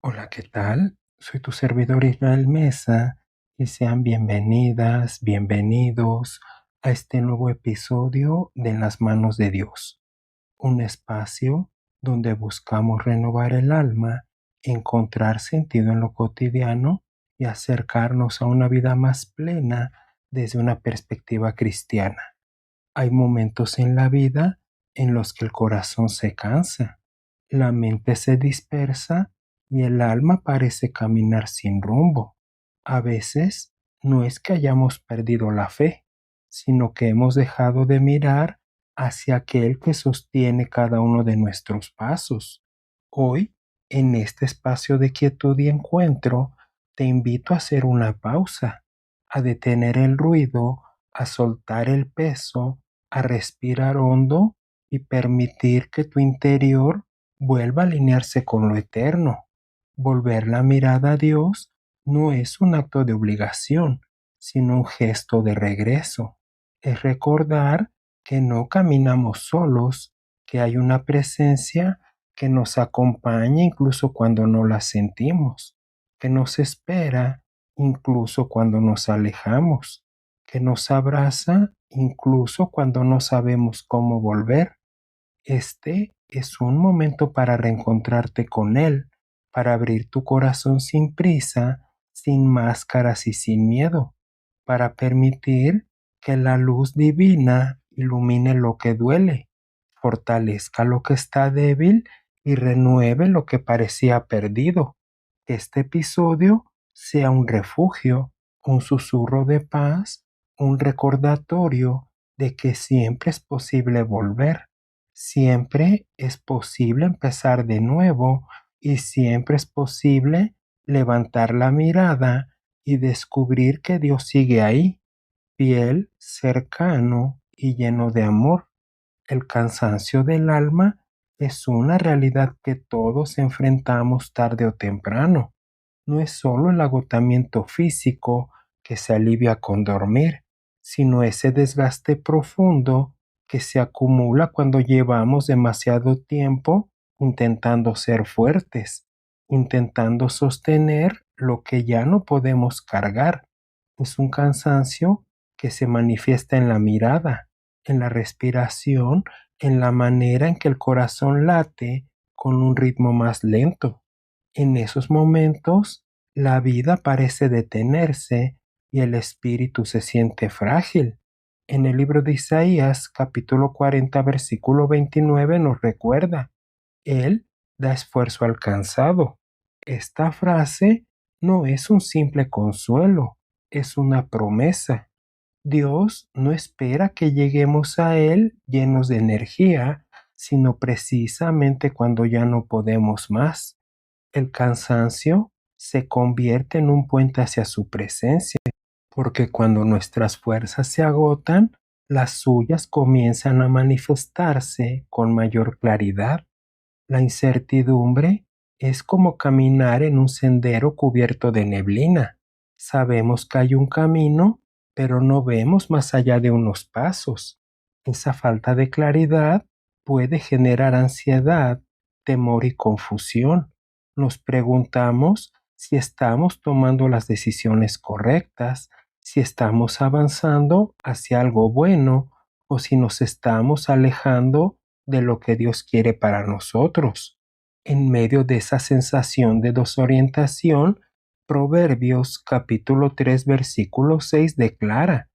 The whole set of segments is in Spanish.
Hola, ¿qué tal? Soy tu servidor Israel Mesa y sean bienvenidas, bienvenidos a este nuevo episodio de En las manos de Dios, un espacio donde buscamos renovar el alma, encontrar sentido en lo cotidiano y acercarnos a una vida más plena desde una perspectiva cristiana. Hay momentos en la vida en los que el corazón se cansa, la mente se dispersa y el alma parece caminar sin rumbo. A veces no es que hayamos perdido la fe, sino que hemos dejado de mirar hacia aquel que sostiene cada uno de nuestros pasos. Hoy, en este espacio de quietud y encuentro, te invito a hacer una pausa, a detener el ruido, a soltar el peso, a respirar hondo y permitir que tu interior vuelva a alinearse con lo eterno. Volver la mirada a Dios no es un acto de obligación, sino un gesto de regreso. Es recordar que no caminamos solos, que hay una presencia que nos acompaña incluso cuando no la sentimos, que nos espera incluso cuando nos alejamos, que nos abraza incluso cuando no sabemos cómo volver. Este es un momento para reencontrarte con Él, para abrir tu corazón sin prisa, sin máscaras y sin miedo, para permitir que la luz divina ilumine lo que duele, fortalezca lo que está débil y renueve lo que parecía perdido. Que este episodio sea un refugio, un susurro de paz, un recordatorio de que siempre es posible volver. Siempre es posible empezar de nuevo y siempre es posible levantar la mirada y descubrir que Dios sigue ahí, fiel, cercano y lleno de amor. El cansancio del alma es una realidad que todos enfrentamos tarde o temprano. No es solo el agotamiento físico que se alivia con dormir, sino ese desgaste profundo que se acumula cuando llevamos demasiado tiempo intentando ser fuertes, intentando sostener lo que ya no podemos cargar. Es un cansancio que se manifiesta en la mirada, en la respiración, en la manera en que el corazón late con un ritmo más lento. En esos momentos, la vida parece detenerse y el espíritu se siente frágil. En el libro de Isaías, capítulo 40, versículo 29, nos recuerda: Él da esfuerzo al cansado. Esta frase no es un simple consuelo, es una promesa. Dios no espera que lleguemos a Él llenos de energía, sino precisamente cuando ya no podemos más. El cansancio se convierte en un puente hacia su presencia, porque cuando nuestras fuerzas se agotan, las suyas comienzan a manifestarse con mayor claridad. La incertidumbre es como caminar en un sendero cubierto de neblina. Sabemos que hay un camino, pero no vemos más allá de unos pasos. Esa falta de claridad puede generar ansiedad, temor y confusión. Nos preguntamos si estamos tomando las decisiones correctas, si estamos avanzando hacia algo bueno o si nos estamos alejando de lo que Dios quiere para nosotros. En medio de esa sensación de desorientación, Proverbios capítulo 3 versículo 6 declara: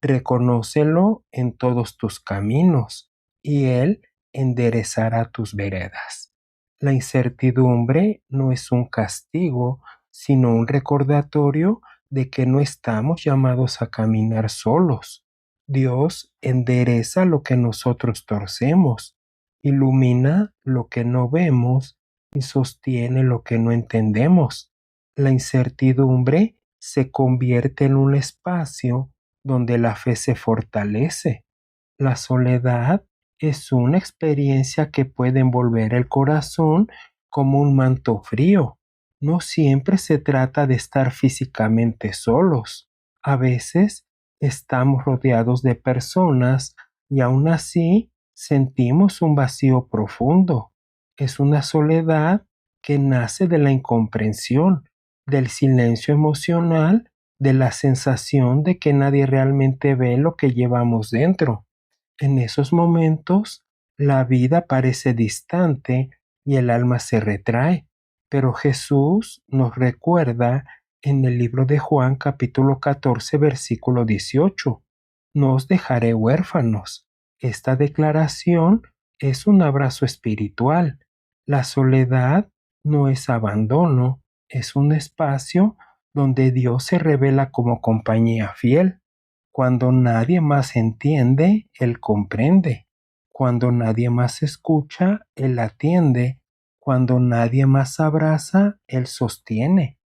reconócelo en todos tus caminos, y Él enderezará tus veredas. La incertidumbre no es un castigo, sino un recordatorio de que no estamos llamados a caminar solos. Dios endereza lo que nosotros torcemos, ilumina lo que no vemos y sostiene lo que no entendemos. La incertidumbre se convierte en un espacio donde la fe se fortalece. La soledad es una experiencia que puede envolver el corazón como un manto frío. No siempre se trata de estar físicamente solos. A veces estamos rodeados de personas y aún así sentimos un vacío profundo. Es una soledad que nace de la incomprensión, del silencio emocional, de la sensación de que nadie realmente ve lo que llevamos dentro. En esos momentos, la vida parece distante y el alma se retrae, pero Jesús nos recuerda en el libro de Juan capítulo 14 versículo 18, no os dejaré huérfanos. Esta declaración es un abrazo espiritual. La soledad no es abandono, es un espacio donde Dios se revela como compañía fiel. Cuando nadie más entiende, Él comprende. Cuando nadie más escucha, Él atiende. Cuando nadie más abraza, Él sostiene.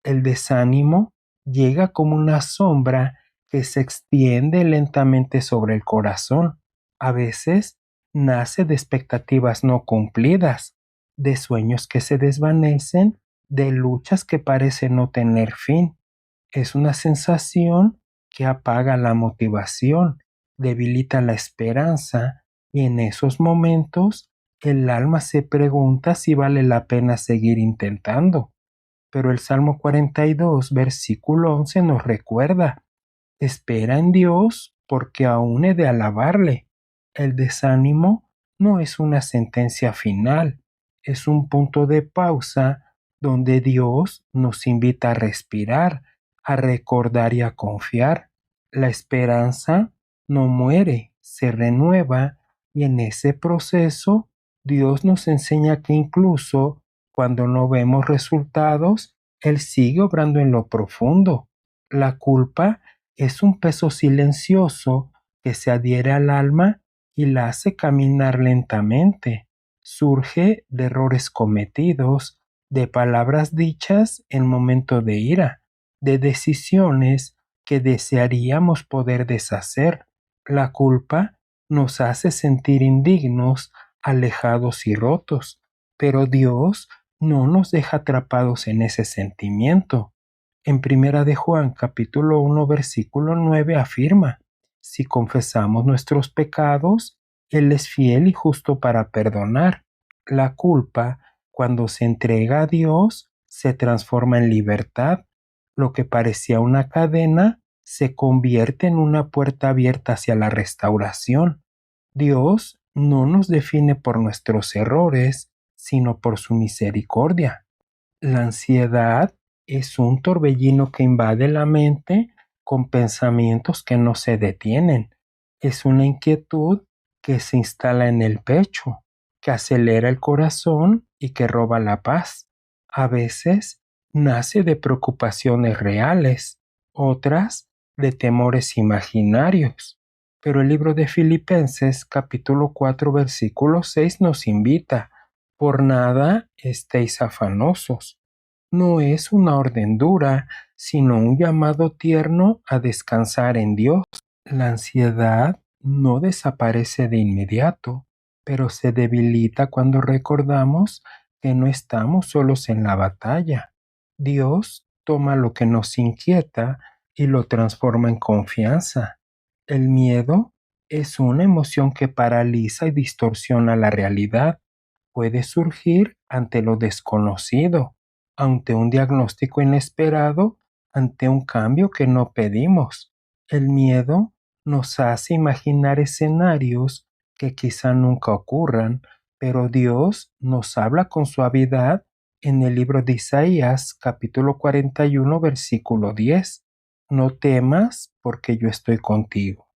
El desánimo llega como una sombra que se extiende lentamente sobre el corazón. A veces nace de expectativas no cumplidas, de sueños que se desvanecen, de luchas que parecen no tener fin. Es una sensación que apaga la motivación, debilita la esperanza y en esos momentos el alma se pregunta si vale la pena seguir intentando. Pero el Salmo 42, versículo 11 nos recuerda, espera en Dios porque aún he de alabarle. El desánimo no es una sentencia final, es un punto de pausa donde Dios nos invita a respirar, a recordar y a confiar. La esperanza no muere, se renueva y en ese proceso Dios nos enseña que incluso cuando no vemos resultados, Él sigue obrando en lo profundo. La culpa es un peso silencioso que se adhiere al alma y la hace caminar lentamente. Surge de errores cometidos, de palabras dichas en momento de ira, de decisiones que desearíamos poder deshacer. La culpa nos hace sentir indignos, alejados y rotos, pero Dios no nos deja atrapados en ese sentimiento. En Primera de Juan, capítulo 1, versículo 9 afirma, si confesamos nuestros pecados, Él es fiel y justo para perdonar. La culpa, cuando se entrega a Dios, se transforma en libertad. Lo que parecía una cadena se convierte en una puerta abierta hacia la restauración. Dios no nos define por nuestros errores, sino por su misericordia. La ansiedad es un torbellino que invade la mente con pensamientos que no se detienen. Es una inquietud que se instala en el pecho, que acelera el corazón y que roba la paz. A veces nace de preocupaciones reales, otras de temores imaginarios. Pero el libro de Filipenses capítulo 4 versículo 6 nos invita, por nada estéis afanosos. No es una orden dura, sino un llamado tierno a descansar en Dios. La ansiedad no desaparece de inmediato, pero se debilita cuando recordamos que no estamos solos en la batalla. Dios toma lo que nos inquieta y lo transforma en confianza. El miedo es una emoción que paraliza y distorsiona la realidad. Puede surgir ante lo desconocido, ante un diagnóstico inesperado, ante un cambio que no pedimos. El miedo nos hace imaginar escenarios que quizá nunca ocurran, pero Dios nos habla con suavidad en el libro de Isaías, capítulo 41, versículo 10. No temas, porque yo estoy contigo.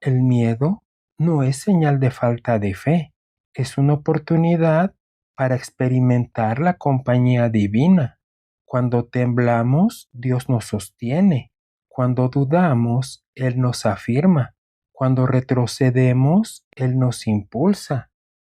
El miedo no es señal de falta de fe, es una oportunidad para experimentar la compañía divina. Cuando temblamos, Dios nos sostiene. Cuando dudamos, Él nos afirma. Cuando retrocedemos, Él nos impulsa.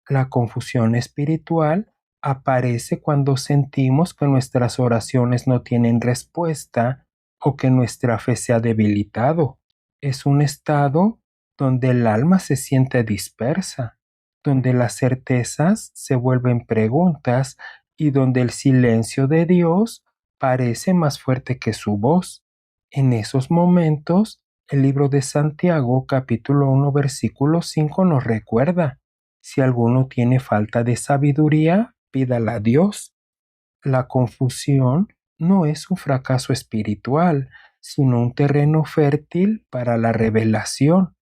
La confusión espiritual aparece cuando sentimos que nuestras oraciones no tienen respuesta o que nuestra fe se ha debilitado. Es un estado donde el alma se siente dispersa, donde las certezas se vuelven preguntas y donde el silencio de Dios parece más fuerte que su voz. En esos momentos, el libro de Santiago, capítulo 1, versículo 5 nos recuerda, si alguno tiene falta de sabiduría, pídala a Dios, La confusión no es un fracaso espiritual, sino un terreno fértil para la revelación.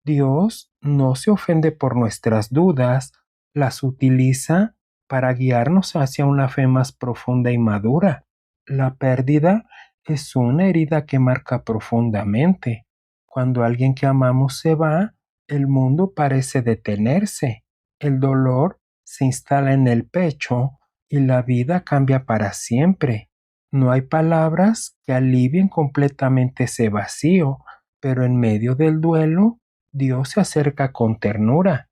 Dios no se ofende por nuestras dudas, las utiliza para guiarnos hacia una fe más profunda y madura. La pérdida es una herida que marca profundamente. Cuando alguien que amamos se va, el mundo parece detenerse. El dolor se instala en el pecho y la vida cambia para siempre. No hay palabras que alivien completamente ese vacío, pero en medio del duelo, Dios se acerca con ternura.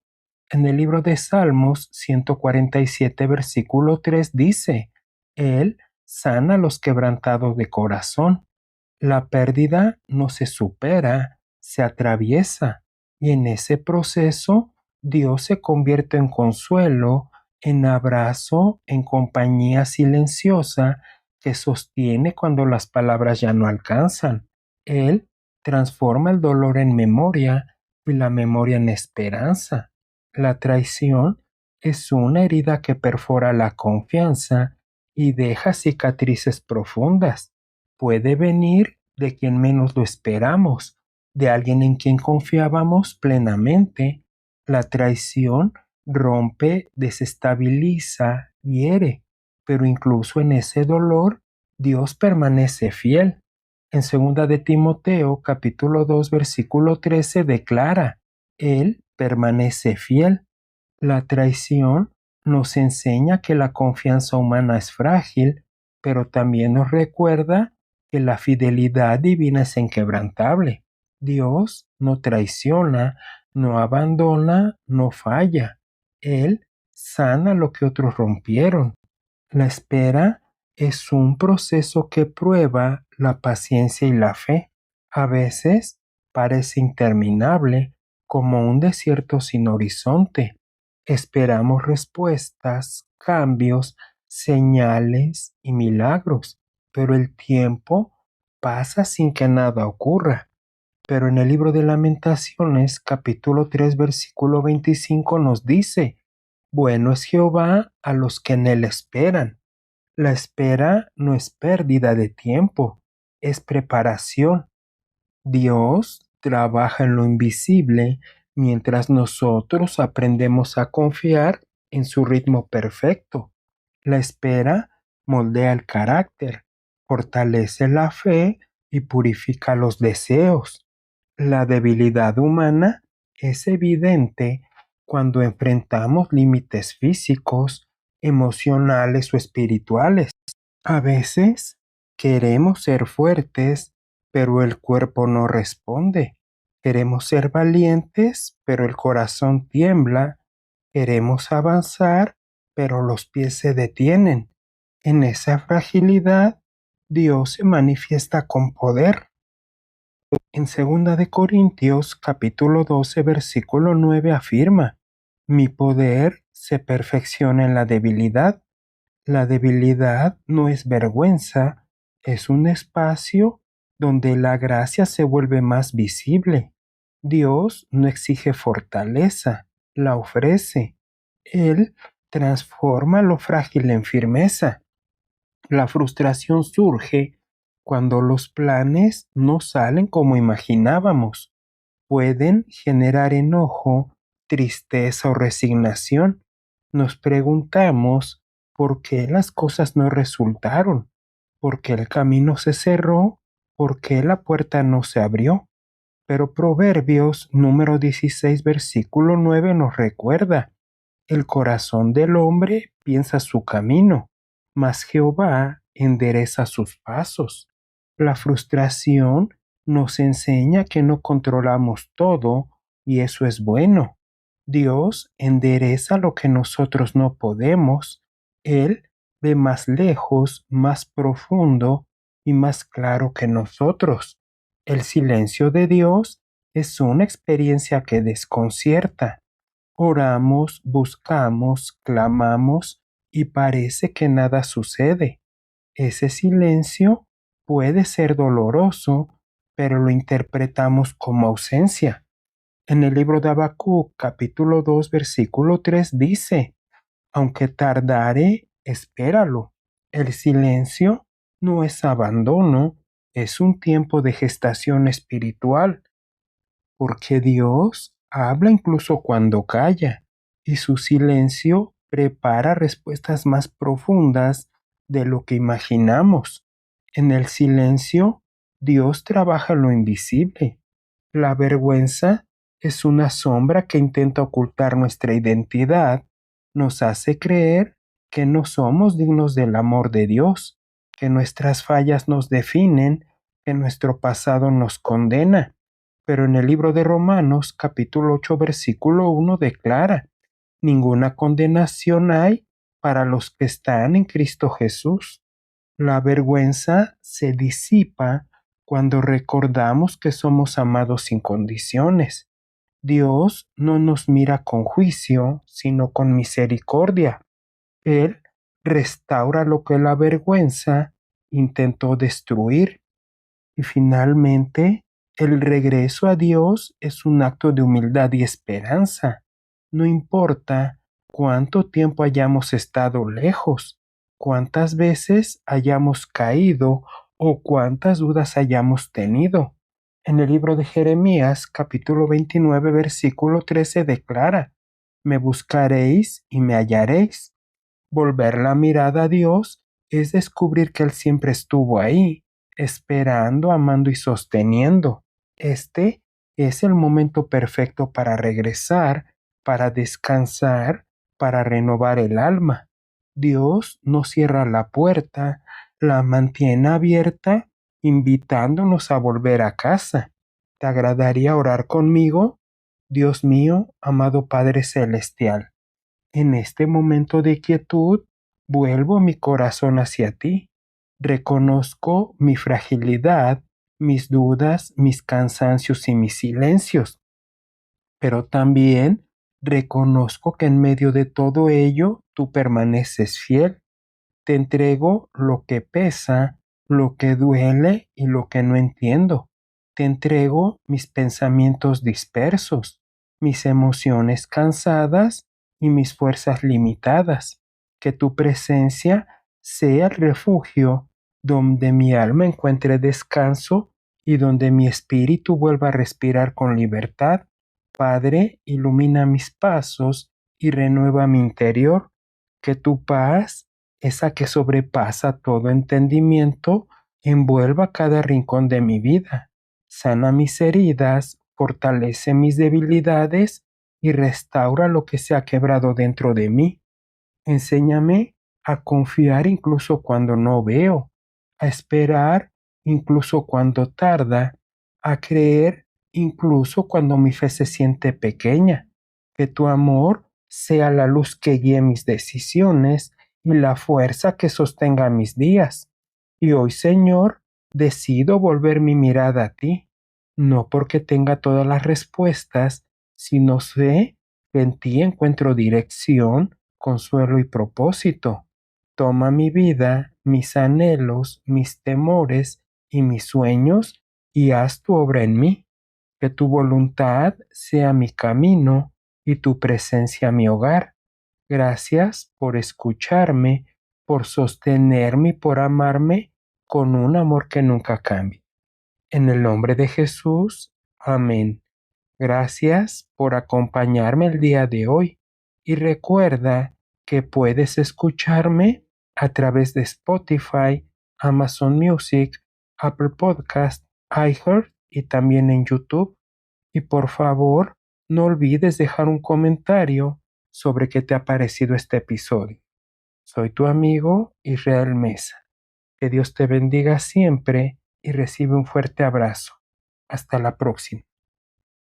En el libro de Salmos 147, versículo 3 dice, Él sana a los quebrantados de corazón. La pérdida no se supera, se atraviesa, y en ese proceso Dios se convierte en consuelo, en abrazo, en compañía silenciosa que sostiene cuando las palabras ya no alcanzan. Él transforma el dolor en memoria y la memoria en esperanza. La traición es una herida que perfora la confianza y deja cicatrices profundas. Puede venir de quien menos lo esperamos, de alguien en quien confiábamos plenamente. La traición rompe, desestabiliza, hiere, pero incluso en ese dolor Dios permanece fiel. En 2 de Timoteo, capítulo 2, versículo 13 declara, Él permanece fiel. La traición nos enseña que la confianza humana es frágil, pero también nos recuerda que la fidelidad divina es inquebrantable. Dios no traiciona, no abandona, no falla. Él sana lo que otros rompieron. La espera es un proceso que prueba la paciencia y la fe. A veces parece interminable, como un desierto sin horizonte. Esperamos respuestas, cambios, señales y milagros, pero el tiempo pasa sin que nada ocurra. Pero en el libro de Lamentaciones, capítulo 3, versículo 25 nos dice, Bueno es Jehová a los que en él esperan. La espera no es pérdida de tiempo, es preparación. Dios trabaja en lo invisible mientras nosotros aprendemos a confiar en su ritmo perfecto. La espera moldea el carácter, fortalece la fe y purifica los deseos. La debilidad humana es evidente cuando enfrentamos límites físicos, emocionales o espirituales. A veces queremos ser fuertes, pero el cuerpo no responde. Queremos ser valientes, pero el corazón tiembla. Queremos avanzar, pero los pies se detienen. En esa fragilidad, Dios se manifiesta con poder. En 2 de Corintios, capítulo 12, versículo 9 afirma, Mi poder se perfecciona en la debilidad. La debilidad no es vergüenza, es un espacio donde la gracia se vuelve más visible. Dios no exige fortaleza, la ofrece. Él transforma lo frágil en firmeza. La frustración surge cuando los planes no salen como imaginábamos. Pueden generar enojo, tristeza o resignación. Nos preguntamos por qué las cosas no resultaron, por qué el camino se cerró, por qué la puerta no se abrió. Pero Proverbios número 16, versículo 9 nos recuerda, el corazón del hombre piensa su camino, mas Jehová endereza sus pasos. La frustración nos enseña que no controlamos todo y eso es bueno. Dios endereza lo que nosotros no podemos. Él ve más lejos, más profundo y más claro que nosotros. El silencio de Dios es una experiencia que desconcierta. Oramos, buscamos, clamamos y parece que nada sucede. Ese silencio puede ser doloroso, pero lo interpretamos como ausencia. En el libro de Habacuc, capítulo 2, versículo 3 dice, Aunque tardare, espéralo. El silencio no es abandono, es un tiempo de gestación espiritual, porque Dios habla incluso cuando calla, y su silencio prepara respuestas más profundas de lo que imaginamos. En el silencio, Dios trabaja lo invisible. La vergüenza es una sombra que intenta ocultar nuestra identidad, nos hace creer que no somos dignos del amor de Dios, que nuestras fallas nos definen, que nuestro pasado nos condena. Pero en el libro de Romanos, capítulo 8, versículo 1 declara: ninguna condenación hay para los que están en Cristo Jesús. La vergüenza se disipa cuando recordamos que somos amados sin condiciones. Dios no nos mira con juicio, sino con misericordia. Él restaura lo que la vergüenza intentó destruir. Y finalmente, el regreso a Dios es un acto de humildad y esperanza. No importa cuánto tiempo hayamos estado lejos, cuántas veces hayamos caído o cuántas dudas hayamos tenido. En el libro de Jeremías, capítulo 29, versículo 13 declara: me buscaréis y me hallaréis. Volver la mirada a Dios es descubrir que Él siempre estuvo ahí, esperando, amando y sosteniendo. Este es el momento perfecto para regresar, para descansar, para renovar el alma. Dios no cierra la puerta, la mantiene abierta, invitándonos a volver a casa. ¿Te agradaría orar conmigo? Dios mío, amado Padre Celestial, en este momento de quietud, vuelvo mi corazón hacia ti. Reconozco mi fragilidad, mis dudas, mis cansancios y mis silencios, pero también reconozco que en medio de todo ello tú permaneces fiel. Te entrego lo que pesa, lo que duele y lo que no entiendo. Te entrego mis pensamientos dispersos, mis emociones cansadas y mis fuerzas limitadas. Que tu presencia sea el refugio donde mi alma encuentre descanso y donde mi espíritu vuelva a respirar con libertad. Padre, ilumina mis pasos y renueva mi interior. Que tu paz, esa que sobrepasa todo entendimiento, envuelva cada rincón de mi vida. Sana mis heridas, fortalece mis debilidades y restaura lo que se ha quebrado dentro de mí. Enséñame a confiar incluso cuando no veo, a esperar incluso cuando tarda, a creer incluso cuando mi fe se siente pequeña. Que tu amor sea la luz que guíe mis decisiones y la fuerza que sostenga mis días. Y hoy, Señor, decido volver mi mirada a ti, no porque tenga todas las respuestas, sino sé que en ti encuentro dirección, consuelo y propósito. Toma mi vida, mis anhelos, mis temores y mis sueños y haz tu obra en mí. Que tu voluntad sea mi camino y tu presencia mi hogar. Gracias por escucharme, por sostenerme y por amarme con un amor que nunca cambie. En el nombre de Jesús, amén. Gracias por acompañarme el día de hoy y recuerda que puedes escucharme a través de Spotify, Amazon Music, Apple Podcast, iHeart y también en YouTube. Y por favor, no olvides dejar un comentario sobre qué te ha parecido este episodio. Soy tu amigo Israel Mesa. Que Dios te bendiga siempre y recibe un fuerte abrazo. Hasta la próxima.